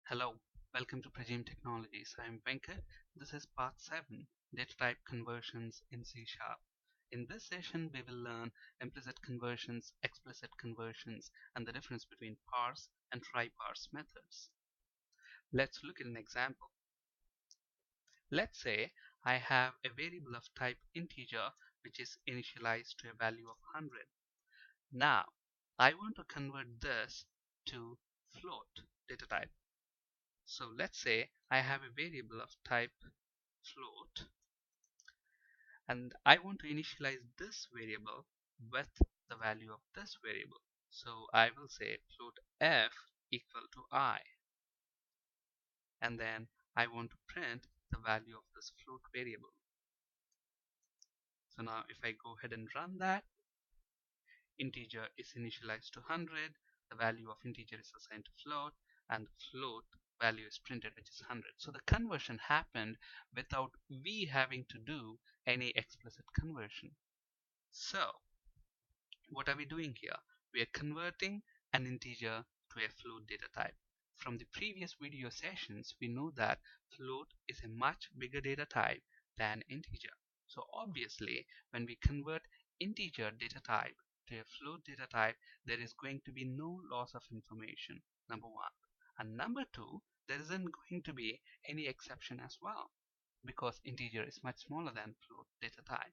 Hello, welcome to Prajim Technologies. I am Venkat. This is part 7, data type conversions in C Sharp. In this session, we will learn implicit conversions, explicit conversions, and the difference between parse and try-parse methods. Let's look at an example. Let's say I have a variable of type integer which is initialized to a value of 100. Now, I want to convert this to float data type. So let's say I have a variable of type float and I want to initialize this variable with the value of this variable. So I will say float f equal to I, and then I want to print the value of this float variable. So now if I go ahead and run that, integer is initialized to 100, the value of integer is assigned to float, and the float value is printed, which is 100. So the conversion happened without we having to do any explicit conversion. So what are we doing here? We are converting an integer to a float data type. From the previous video sessions, we know that float is a much bigger data type than integer. So obviously, when we convert integer data type to a float data type, there is going to be no loss of information, number one. And number two, there isn't going to be any exception as well, because integer is much smaller than float data type.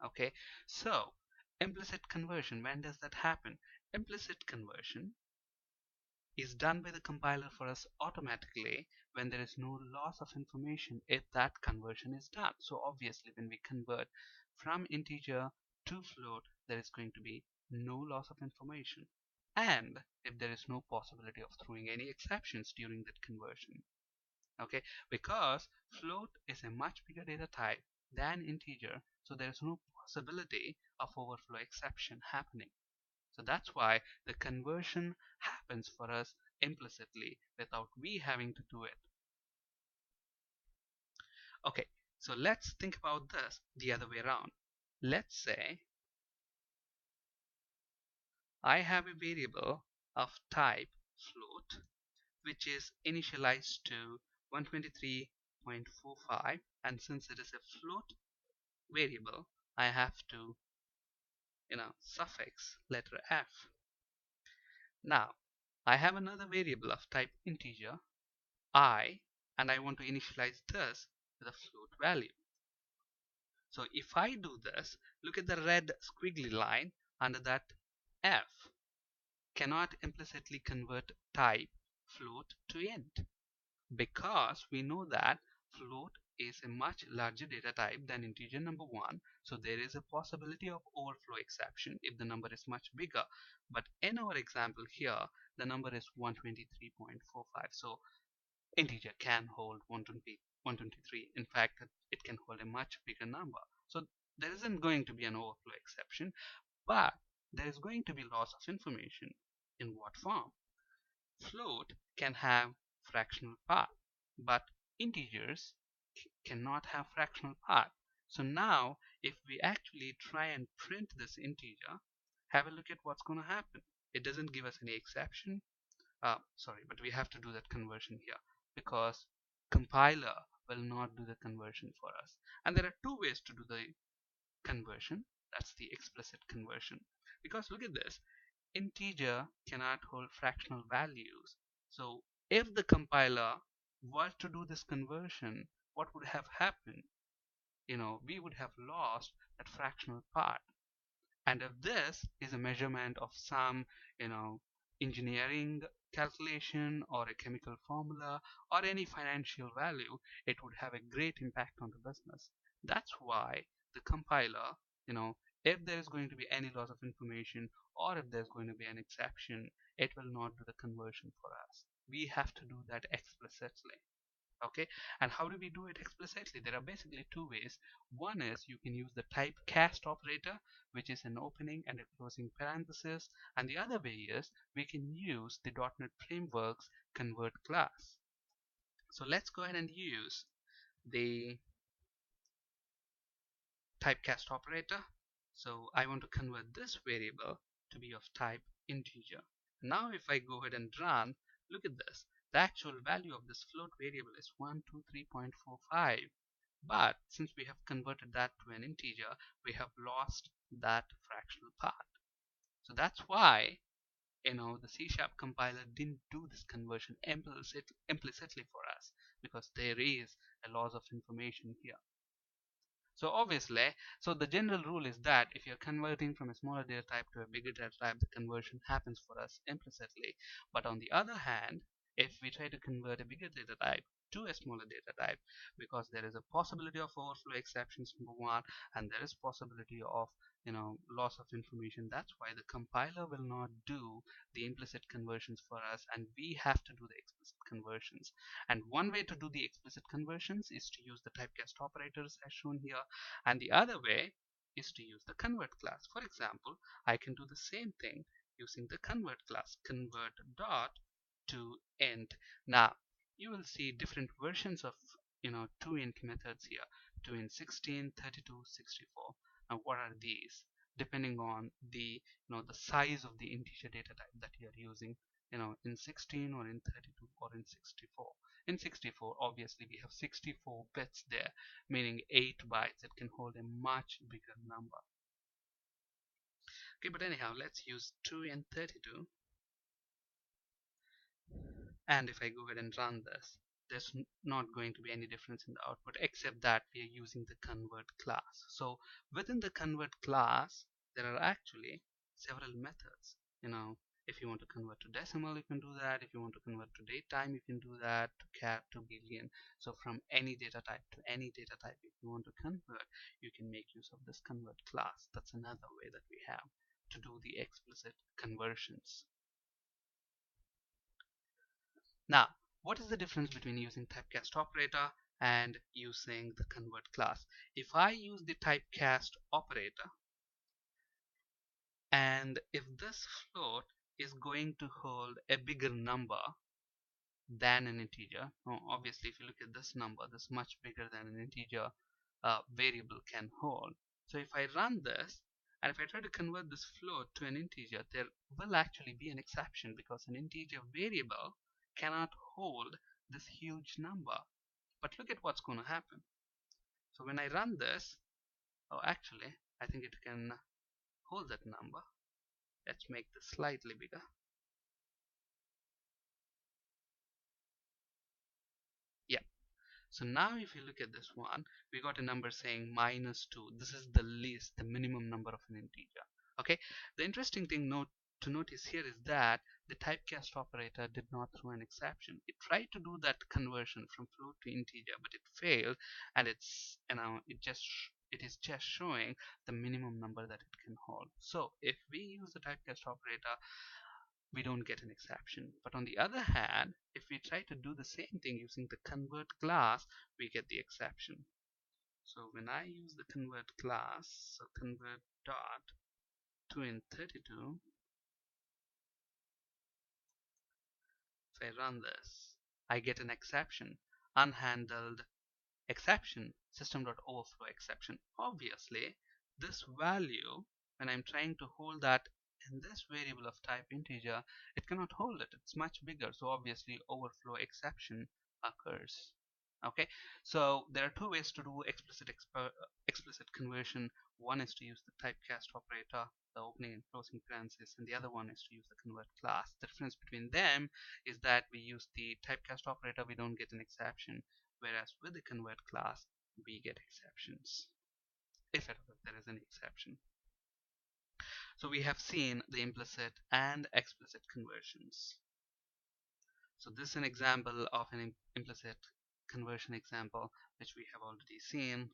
Okay, so implicit conversion, when does that happen? Implicit conversion is done by the compiler for us automatically when there is no loss of information if that conversion is done. So obviously when we convert from integer to float, there is going to be no loss of information, and if there is no possibility of throwing any exceptions during that conversion. Okay, because float is a much bigger data type than integer, so there is no possibility of overflow exception happening. So that's why the conversion happens for us implicitly without we having to do it. Okay, so let's think about this the other way around. Let's say I have a variable of type float which is initialized to 123.45, and since it is a float variable, I have to suffix letter f. Now I have another variable of type integer I, and I want to initialize this with a float value. So if I do this, look at the red squiggly line under that f cannot implicitly convert type float to int, because we know that float is a much larger data type than integer, number one. So there is a possibility of overflow exception if the number is much bigger. But in our example here, the number is 123.45. So integer can hold 123. In fact, it can hold a much bigger number. So there isn't going to be an overflow exception, but there is going to be loss of information. In what form? Float can have fractional part, but integers cannot have fractional part. So now if we actually try and print this integer, have a look at what's going to happen. It doesn't give us any exception. Sorry, but we have to do that conversion here because compiler will not do the conversion for us. And there are two ways to do the conversion. That's the explicit conversion. Because look at this, integer cannot hold fractional values. So if the compiler were to do this conversion, what would have happened? We would have lost that fractional part. And if this is a measurement of some, engineering calculation or a chemical formula or any financial value, it would have a great impact on the business. That's why the compiler, you know, if there is going to be any loss of information or if there's going to be an exception, it will not do the conversion for us. We have to do that explicitly. Okay, and how do we do it explicitly? There are basically two ways. One is you can use the typecast operator, which is an opening and a closing parenthesis, and the other way is we can use the .NET Framework's convert class. So let's go ahead and use the typecast operator. So I want to convert this variable to be of type integer. Now if I go ahead and run, look at this. The actual value of this float variable is 123.45. But since we have converted that to an integer, we have lost that fractional part. So that's why the C# compiler didn't do this conversion implicitly for us, because there is a loss of information here. So obviously, so the general rule is that if you're converting from a smaller data type to a bigger data type, the conversion happens for us implicitly. But on the other hand, if we try to convert a bigger data type to a smaller data type, because there is a possibility of overflow exceptions, number one, and there is possibility of loss of information. That's why the compiler will not do the implicit conversions for us, and we have to do the explicit conversions. And one way to do the explicit conversions is to use the typecast operators as shown here, and the other way is to use the convert class. For example, I can do the same thing using the convert class, convert dot to int. Now you will see different versions of to int methods here: to int 16, 32, 64. Now what are these? Depending on the the size of the integer data type that you are using, in 16 or in 32 or in 64. In 64, obviously we have 64 bits there, meaning 8 bytes. It can hold a much bigger number. Okay, but anyhow, let's use 2 and 32. And if I go ahead and run this, there's not going to be any difference in the output, except that we are using the convert class. So within the convert class, there are actually several methods. If you want to convert to decimal, you can do that. If you want to convert to date time, you can do that. To char to billion. So from any data type to any data type, if you want to convert, you can make use of this convert class. That's another way that we have to do the explicit conversions. Now, what is the difference between using typecast operator and using the convert class? If I use the typecast operator, and if this float is going to hold a bigger number than an integer, obviously if you look at this number, this is much bigger than an integer variable can hold. So if I run this, and if I try to convert this float to an integer, there will actually be an exception, because an integer variable cannot hold this huge number. But look at what's going to happen. So when I run this, actually I think it can hold that number. Let's make this slightly bigger. Yeah. So now if you look at this one, we got a number saying -2. This is the least, the minimum number of an integer. Okay. The interesting thing to notice here is that the typecast operator did not throw an exception. It tried to do that conversion from float to integer, but it failed, and it is just showing the minimum number that it can hold. So if we use the typecast operator, we don't get an exception. But on the other hand, if we try to do the same thing using the convert class, we get the exception. So when I use the convert class, so convert dot to int 32, if I run this, I get an exception, unhandled exception, system.overflow exception. Obviously, this value, when I'm trying to hold that in this variable of type integer, it cannot hold it. It's much bigger, so obviously overflow exception occurs. Okay, so there are two ways to do explicit conversion. One is to use the typecast operator, the opening and closing parentheses, and the other one is to use the convert class. The difference between them is that we use the typecast operator, we don't get an exception, whereas with the convert class we get exceptions, if there is any exception. So we have seen the implicit and explicit conversions. So this is an example of an implicit conversion example which we have already seen,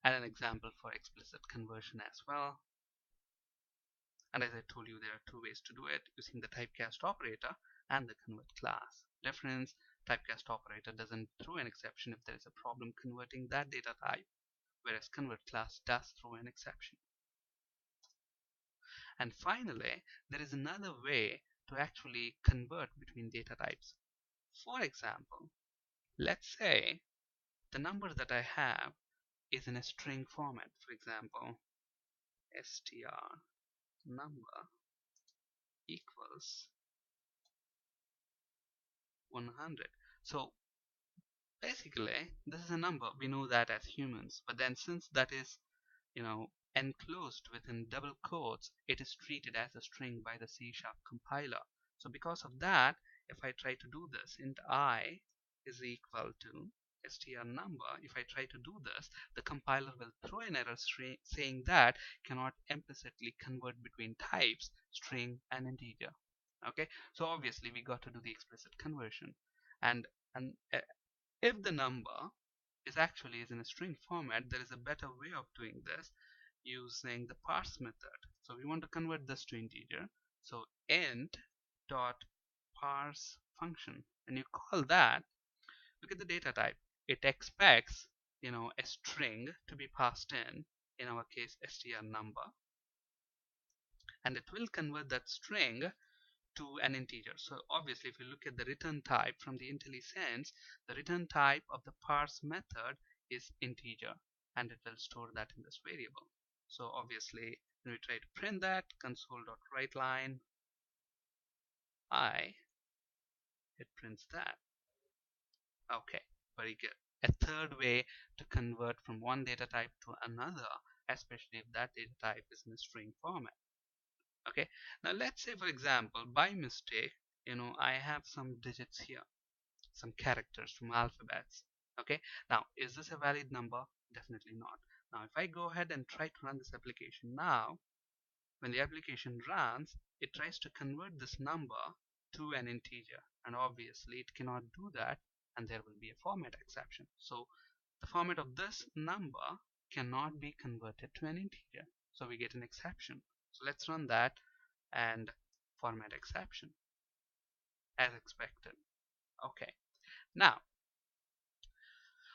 and an example for explicit conversion as well. And as I told you, there are two ways to do it, using the typecast operator and the convert class. Difference: typecast operator doesn't throw an exception if there is a problem converting that data type, whereas convert class does throw an exception. And finally, there is another way to actually convert between data types. For example, let's say the number that I have is in a string format. For example, str number equals 100. So basically, this is a number. We know that as humans. But then since that is, enclosed within double quotes, it is treated as a string by the C# compiler. So because of that, if I try to do this, int I is equal to str number, if I try to do this, the compiler will throw an error string saying that cannot implicitly convert between types, string and integer. Okay, so obviously we got to do the explicit conversion. And if the number is in a string format, there is a better way of doing this using the parse method. So we want to convert this to integer. So int dot parse function, and you call that, look at the data type. It expects, a string to be passed in our case str number, and it will convert that string to an integer. So obviously if you look at the return type from the IntelliSense, the return type of the parse method is integer, and it will store that in this variable. So obviously when we try to print that, console.writeLine I, it prints that. Okay, very good. A third way to convert from one data type to another, especially if that data type is in a string format. Okay, now let's say for example by mistake, I have some digits here, some characters from alphabets. Okay, now is this a valid number? Definitely not. Now if I go ahead and try to run this application now, when the application runs, it tries to convert this number to an integer, and obviously it cannot do that, and there will be a format exception. So the format of this number cannot be converted to an integer, so we get an exception. So let's run that, and format exception as expected. Okay, now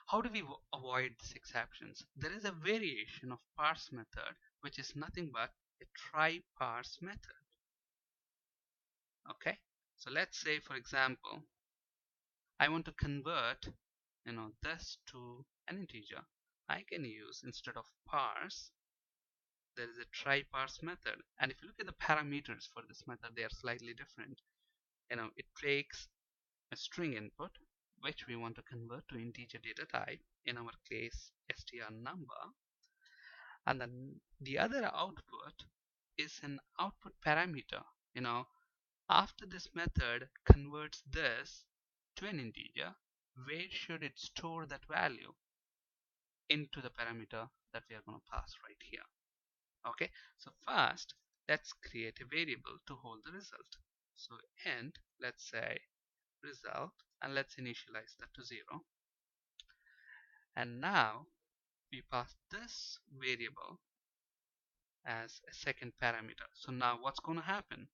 how do we avoid these exceptions? There is a variation of parse method which is nothing but a try parse method. Okay, so let's say for example I want to convert this to an integer. I can use, instead of parse, there is a try parse method, and if you look at the parameters for this method, they are slightly different. It takes a string input which we want to convert to integer data type, in our case str number, and then the other output is an output parameter. After this method converts this to an integer, where should it store that value? Into the parameter that we are going to pass right here. Okay, so first let's create a variable to hold the result. So int, let's say result, and let's initialize that to 0. And now we pass this variable as a second parameter. So now what's going to happen?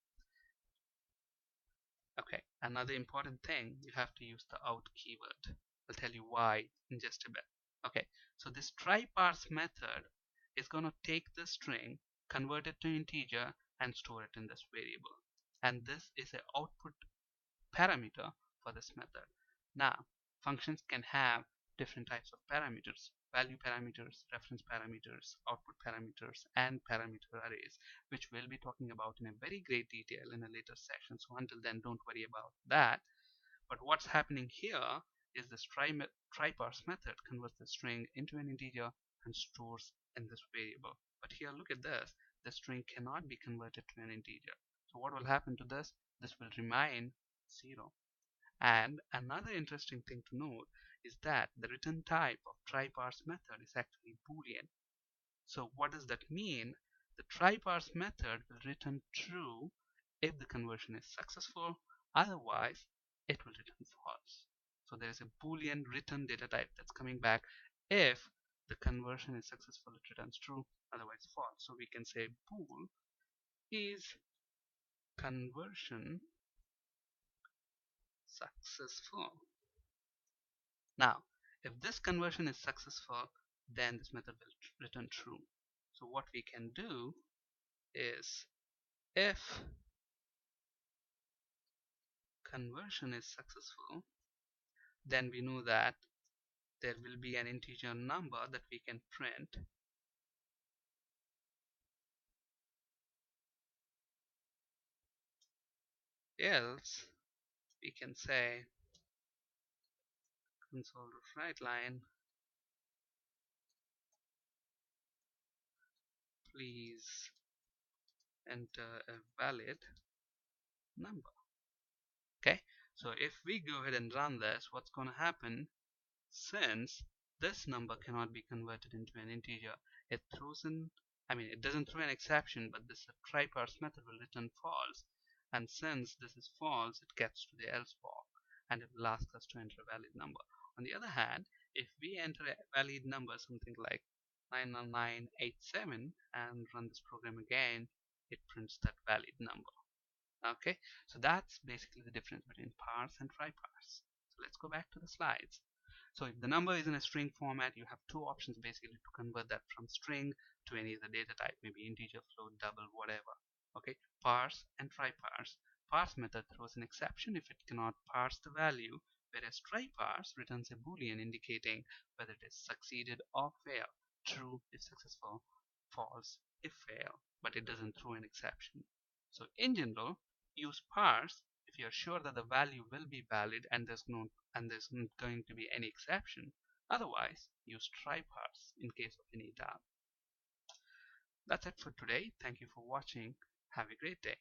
Okay, another important thing, you have to use the out keyword. I'll tell you why in just a bit. Okay, so this try parse method is going to take the string, convert it to integer, and store it in this variable. And this is an output parameter for this method. Now, functions can have different types of parameters: value parameters, reference parameters, output parameters, and parameter arrays, which we'll be talking about in a very great detail in a later session. So until then, don't worry about that. But what's happening here is this try parse method converts the string into an integer and stores in this variable. But here, look at this. The string cannot be converted to an integer. So what will happen to this? This will remain 0. And another interesting thing to note is that the return type of try parse method is actually Boolean. So what does that mean? The try parse method will return true if the conversion is successful, otherwise it will return false. So there is a Boolean return data type that's coming back. If the conversion is successful, it returns true, otherwise false. So we can say bool is conversion successful. Now, if this conversion is successful, then this method will return true. So what we can do is, if conversion is successful, then we know that there will be an integer number that we can print. Else we can say console write line, please enter a valid number. Okay, so if we go ahead and run this, what's going to happen, since this number cannot be converted into an integer, it throws in, it doesn't throw an exception, but this try parse method will return false. And since this is false, it gets to the else block and it will ask us to enter a valid number. On the other hand, if we enter a valid number, something like 99987, and run this program again, it prints that valid number. Okay, so that's basically the difference between parse and try parse. So let's go back to the slides. So if the number is in a string format, you have two options basically to convert that from string to any other data type, maybe integer, float, double, whatever. Okay, parse and try parse. Parse method throws an exception if it cannot parse the value, whereas try parse returns a boolean indicating whether it is succeeded or failed. True if successful, false if failed, but it doesn't throw an exception. So in general, use parse if you are sure that the value will be valid and there's not going to be any exception. Otherwise, use try parse in case of any doubt. That's it for today. Thank you for watching. Have a great day.